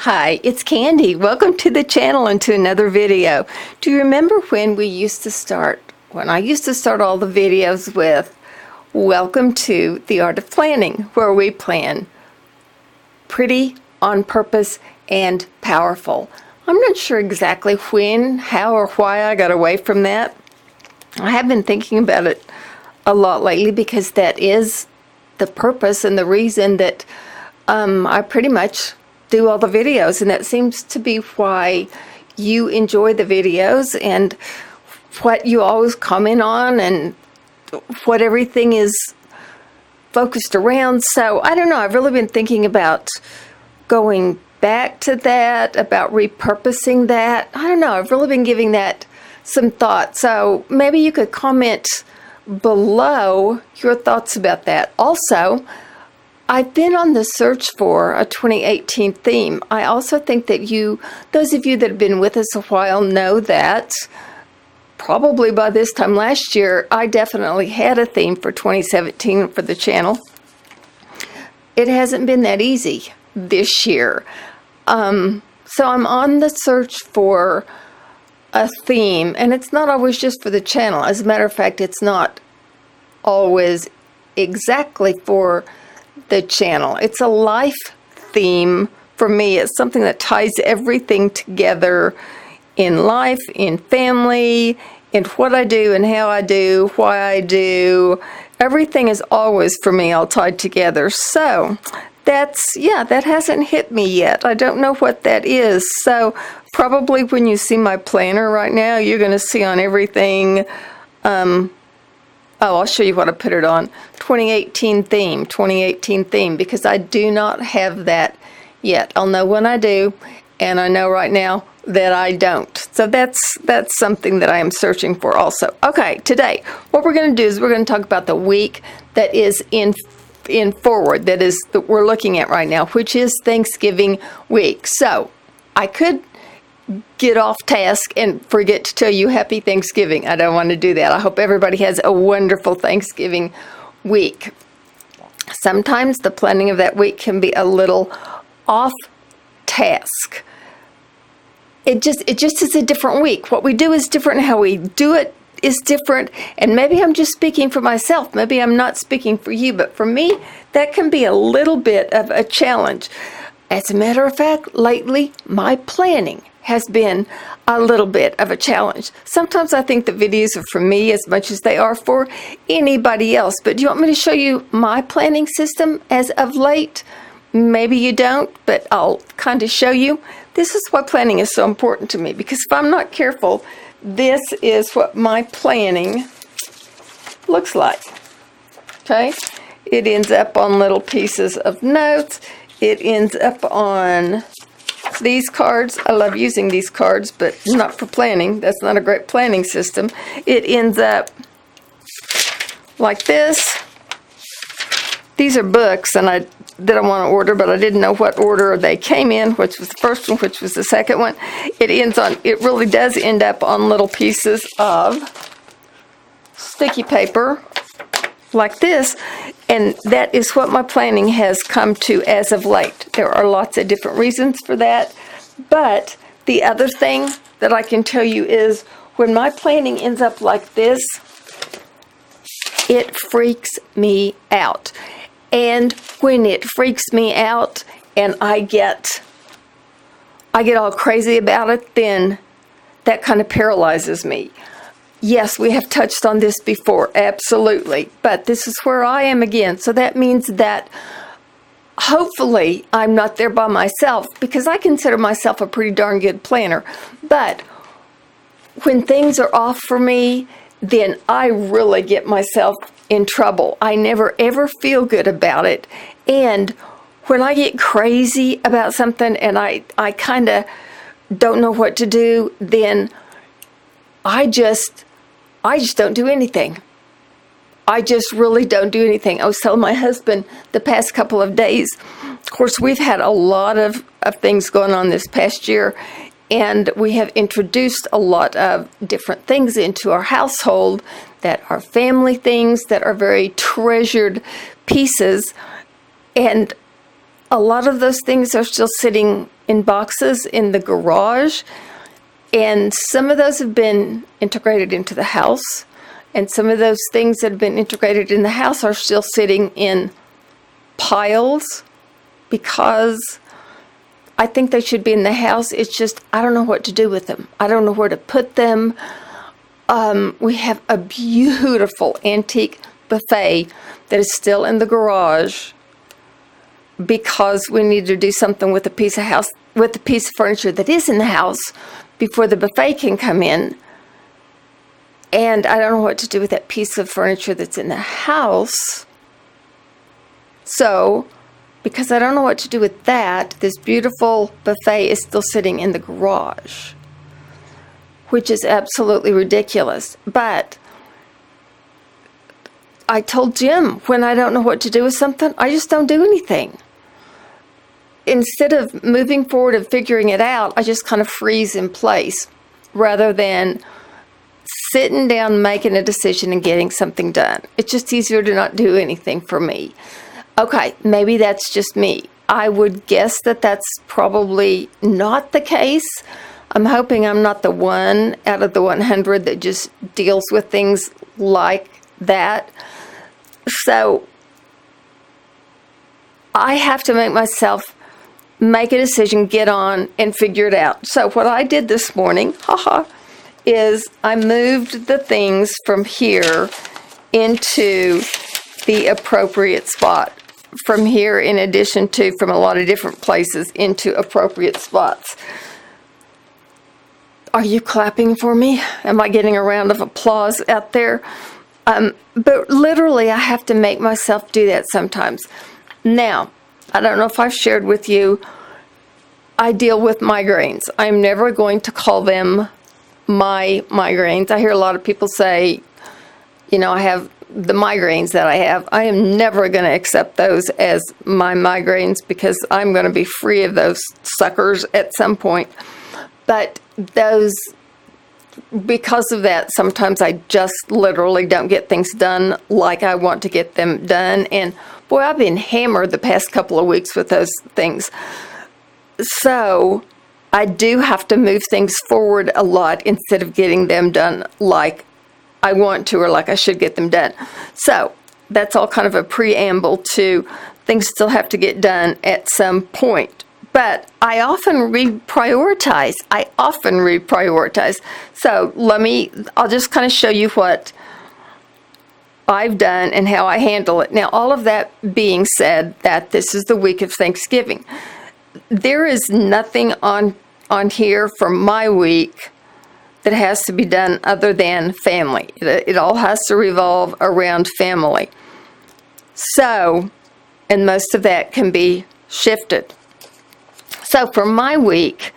Hi, it's Candy. Welcome to the channel and to another video. Do you remember when I used to start all the videos with Welcome to the Art of Planning, where we plan pretty, on purpose, and powerful. I'm not sure exactly when, how, or why I got away from that. I have been thinking about it a lot lately because that is the purpose and the reason that I pretty much do all the videos, and that seems to be why you enjoy the videos and what you always comment on and what everything is focused around. So I don't know, I've really been thinking about going back to that, about repurposing that. I don't know, I've really been giving that some thought. So maybe you could comment below your thoughts about that. Also, I've been on the search for a 2018 theme. I also think that those of you that have been with us a while know that probably by this time last year, I definitely had a theme for 2017 for the channel. It hasn't been that easy this year. So I'm on the search for a theme, and it's not always just for the channel. As a matter of fact, it's not always exactly for the channel. It's a life theme for me. It's something that ties everything together in life, in family, in what I do and how I do, why I do. Everything is always for me all tied together. So that hasn't hit me yet. I don't know what that is. So probably when you see my planner right now, you're going to see on everything, I'll show you what I put it on. 2018 theme, because I do not have that yet. I'll know when I do, and I know right now that I don't. So that's something that I am searching for also. Okay, today, what we're going to do is we're going to talk about the week that is in forward, that we're looking at right now, which is Thanksgiving week. So I could get off task and forget to tell you happy Thanksgiving. I don't want to do that. I hope everybody has a wonderful Thanksgiving week. Sometimes the planning of that week can be a little off task. It just is a different week. What we do is different, how we do it is different, and maybe I'm just speaking for myself. Maybe I'm not speaking for you, but for me, that can be a little bit of a challenge. As a matter of fact, lately, my planning has been a little bit of a challenge. Sometimes I think the videos are for me as much as they are for anybody else. But do you want me to show you my planning system as of late? Maybe you don't, but I'll kind of show you. This is why planning is so important to me, because if I'm not careful, this is what my planning looks like. Okay? It ends up on little pieces of notes. It ends up on these cards. I love using these cards, but not for planning. That's not a great planning system. It ends up like this. These are books that I want to order, but I didn't know what order they came in, which was the first one, which was the second one. It really does end up on little pieces of sticky paper like this, and that is what my planning has come to as of late. There are lots of different reasons for that, but the other thing that I can tell you is when my planning ends up like this, it freaks me out. And when it freaks me out and I get all crazy about it, then that kind of paralyzes me. Yes, we have touched on this before, absolutely. But this is where I am again. So that means that hopefully I'm not there by myself, because I consider myself a pretty darn good planner. But when things are off for me, then I really get myself in trouble. I never ever feel good about it. And when I get crazy about something and I kind of don't know what to do, then I just don't do anything. I just really don't do anything. I was telling my husband the past couple of days, of course, we've had a lot of things going on this past year, and we have introduced a lot of different things into our household that are family things, that are very treasured pieces. And a lot of those things are still sitting in boxes in the garage, and some of those have been integrated into the house, and some of those things that have been integrated in the house are still sitting in piles because I think they should be in the house. It's just, I don't know what to do with them. I don't know where to put them. We have a beautiful antique buffet that is still in the garage because we need to do something with a piece of furniture that is in the house before the buffet can come in. And I don't know what to do with that piece of furniture that's in the house. So, because I don't know what to do with that, this beautiful buffet is still sitting in the garage, which is absolutely ridiculous. But I told Jim, when I don't know what to do with something, I just don't do anything. Instead of moving forward and figuring it out, I just kind of freeze in place rather than sitting down, making a decision, and getting something done. It's just easier to not do anything for me. Okay, maybe that's just me. I would guess that that's probably not the case. I'm hoping I'm not the one out of the 100 that just deals with things like that. So I have to make a decision, get on, and figure it out. So what I did this morning, is I moved the things from here into the appropriate spot. From here, in addition to from a lot of different places, into appropriate spots. Are you clapping for me? Am I getting a round of applause out there? But literally, I have to make myself do that sometimes. Now, I don't know if I've shared with you, I deal with migraines. I'm never going to call them my migraines. I hear a lot of people say, I have the migraines that I have. I am never going to accept those as my migraines because I'm going to be free of those suckers at some point. But because of that, sometimes I just literally don't get things done like I want to get them done. And boy, I've been hammered the past couple of weeks with those things. So I do have to move things forward a lot instead of getting them done like I want to or like I should get them done. So that's all kind of a preamble to things still have to get done at some point. But I often reprioritize. So I'll just kind of show you what I've done and how I handle it. Now, all of that being said, that this is the week of Thanksgiving. There is nothing on here for my week that has to be done other than family. It all has to revolve around family. So, and most of that can be shifted. So for my week,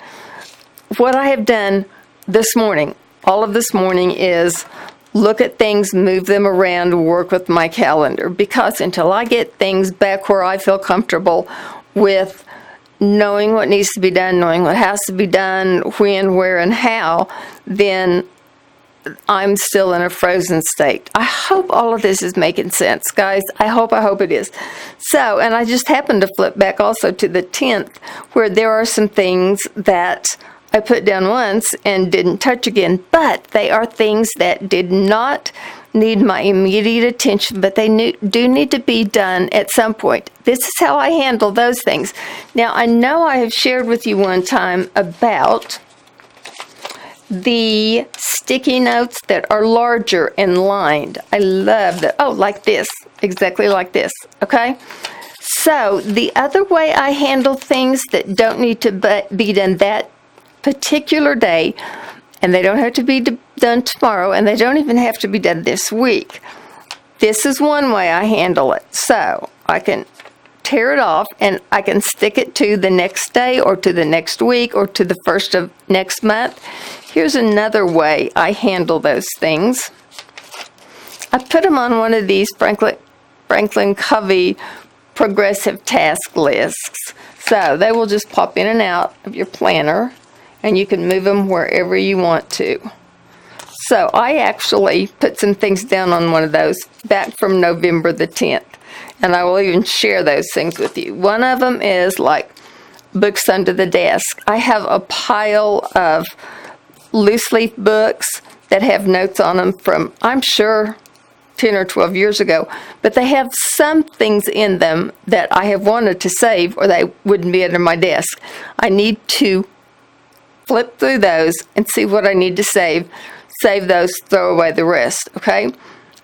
what I have done this morning, all of this morning, is look at things, move them around, work with my calendar. Because until I get things back where I feel comfortable with knowing what needs to be done, knowing what has to be done, when, where, and how, then I'm still in a frozen state. I hope all of this is making sense, guys. I hope it is. So, and I just happened to flip back also to the 10th, where there are some things that I put down once and didn't touch again, but they are things that did not need my immediate attention, but they do need to be done at some point. This is how I handle those things. Now, I know I have shared with you one time about the sticky notes that are larger and lined. I love that. Oh, like this. Exactly like this. Okay? So, the other way I handle things that don't need to be done that particular day, and they don't have to be done tomorrow, and they don't even have to be done this week. This is one way I handle it. So, I can tear it off, and I can stick it to the next day, or to the next week, or to the first of next month. Here's another way I handle those things. I put them on one of these Franklin Covey progressive task lists. So they will just pop in and out of your planner, and you can move them wherever you want to. So I actually put some things down on one of those back from November the 10th. And I will even share those things with you. One of them is like books under the desk. I have a pile of loose leaf books that have notes on them from, I'm sure, 10 or 12 years ago, but they have some things in them that I have wanted to save or they wouldn't be under my desk. I need to flip through those and see what I need to save those, throw away the rest, okay?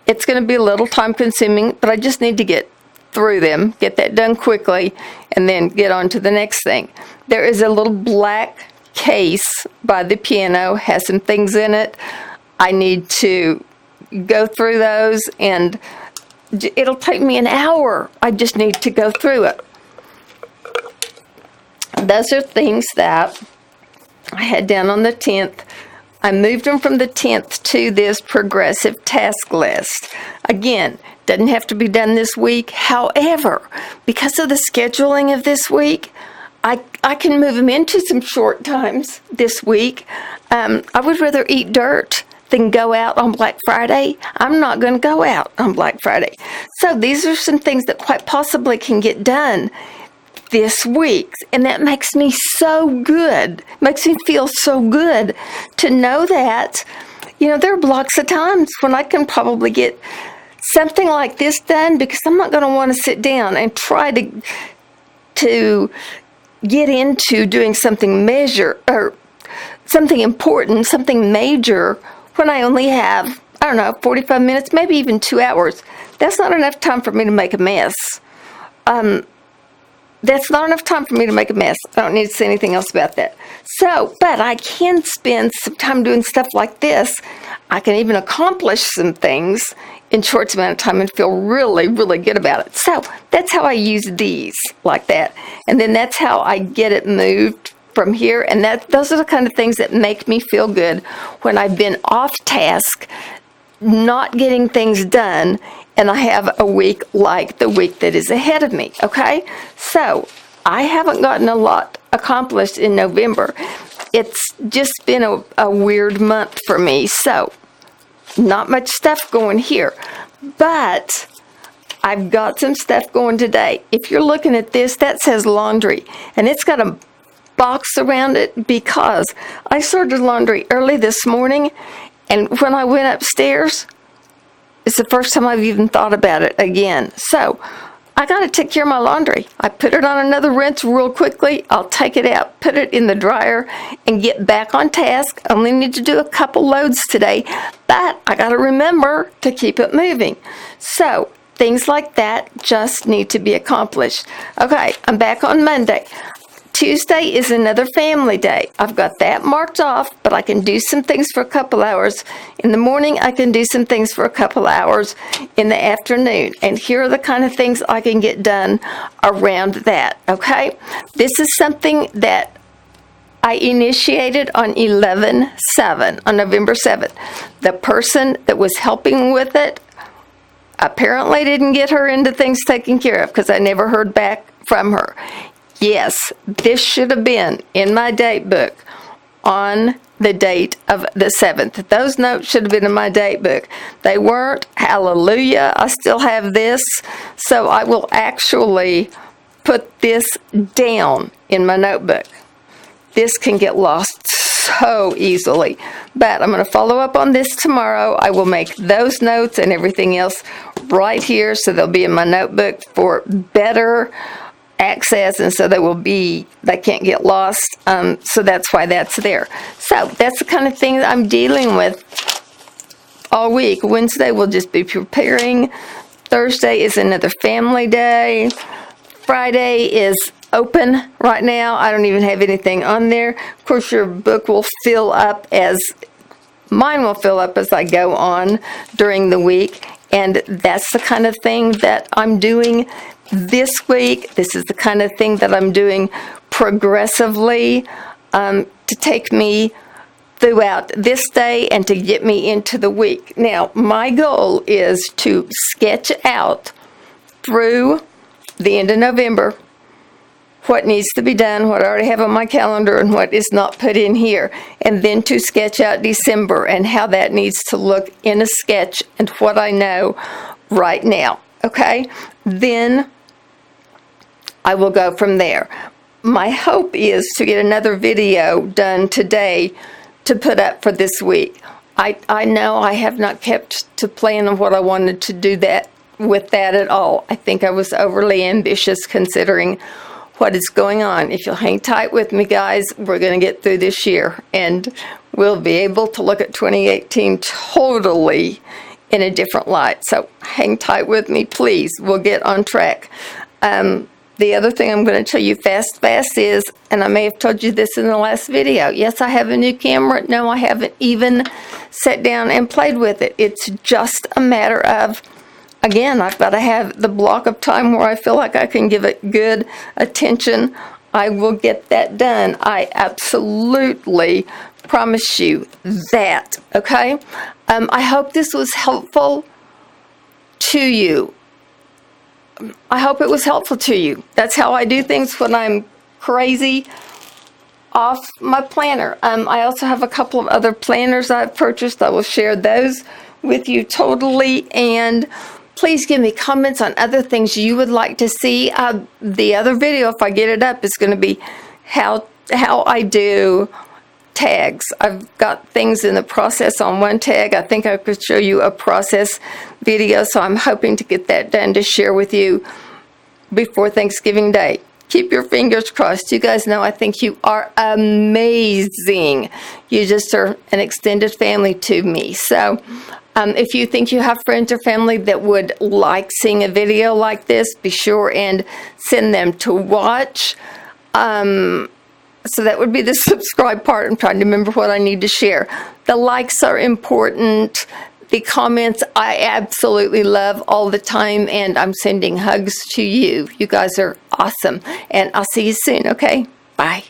It's going to be a little time consuming, but I just need to get through them, get that done quickly, and then get on to the next thing. There is a little black case by the piano, has some things in it. I need to go through those, and it'll take me an hour. I just need to go through it. Those are things that I had down on the 10th. I moved them from the 10th to this progressive task list. Again, doesn't have to be done this week. However, because of the scheduling of this week, I can move them into some short times this week. I would rather eat dirt than go out on Black Friday. I'm not going to go out on Black Friday. So these are some things that quite possibly can get done this week. And that makes me so good, makes me feel so good to know that, there are blocks of times when I can probably get something like this done, because I'm not going to want to sit down and try to get into doing something or something important, something major, when I only have, 45 minutes, maybe even 2 hours. That's not enough time for me to make a mess. That's not enough time for me to make a mess. I don't need to say anything else about that. So, but I can spend some time doing stuff like this. I can even accomplish some things in short amount of time and feel really, really good about it. So that's how I use these, like that. And then that's how I get it moved from here. And those are the kind of things that make me feel good when I've been off task, not getting things done, and I have a week like the week that is ahead of me, okay? So I haven't gotten a lot accomplished in November. It's just been a weird month for me, so not much stuff going here. But I've got some stuff going today. If you're looking at this, that says laundry, and it's got a box around it because I sorted laundry early this morning, and when I went upstairs, it's the first time I've even thought about it again. So I got to take care of my laundry. I put it on another rinse real quickly. I'll take it out, put it in the dryer, and get back on task. I only need to do a couple loads today, but I got to remember to keep it moving. So things like that just need to be accomplished. Okay, I'm back on Monday. Tuesday is another family day. I've got that marked off, but I can do some things for a couple hours. In the morning, I can do some things for a couple hours in the afternoon. And here are the kind of things I can get done around that, okay? This is something that I initiated on 11/7, on November 7th. The person that was helping with it apparently didn't get her into things taken care of because I never heard back from her. Yes, this should have been in my date book on the date of the 7th. Those notes should have been in my date book. They weren't. Hallelujah. I still have this. So I will actually put this down in my notebook. This can get lost so easily. But I'm going to follow up on this tomorrow. I will make those notes and everything else right here so they'll be in my notebook for better access, and so they can't get lost, so that's why that's there. So that's the kind of thing that I'm dealing with all week. Wednesday we'll just be preparing. Thursday is another family day. Friday is open right now. I don't even have anything on there. Of course, your book will fill up mine will fill up as I go on during the week, and that's the kind of thing that I'm doing this week. This is the kind of thing that I'm doing progressively to take me throughout this day and to get me into the week. Now, my goal is to sketch out through the end of November what needs to be done, what I already have on my calendar, and what is not put in here. And then to sketch out December and how that needs to look in a sketch and what I know right now. Okay? Then I will go from there. my hope is to get another video done today to put up for this week. I know I have not kept to plan of what I wanted to do with that at all. I think I was overly ambitious considering what is going on. If you'll hang tight with me, guys, we're going to get through this year and we'll be able to look at 2018 totally in a different light. So hang tight with me, please. We'll get on track. The other thing I'm going to tell you fast is, and I may have told you this in the last video, yes, I have a new camera. No, I haven't even sat down and played with it. It's just a matter of, again, I've got to have the block of time where I feel like I can give it good attention. I will get that done. I absolutely promise you that, okay? I hope this was helpful to you. I hope it was helpful to you. That's how I do things when I'm crazy off my planner. I also have a couple of other planners I've purchased. I will share those with you totally. And please give me comments on other things you would like to see. The other video, if I get it up, is going to be how I do tags. I've got things in the process on one tag. I think I could show you a process video, so I'm hoping to get that done to share with you before Thanksgiving Day. Keep your fingers crossed. You guys know I think you are amazing. You just are an extended family to me. So if you think you have friends or family that would like seeing a video like this, be sure and send them to watch. So that would be the subscribe part. I'm trying to remember what I need to share. The likes are important. The comments I absolutely love all the time, and I'm sending hugs to you. You guys are awesome. And I'll see you soon, okay? Bye.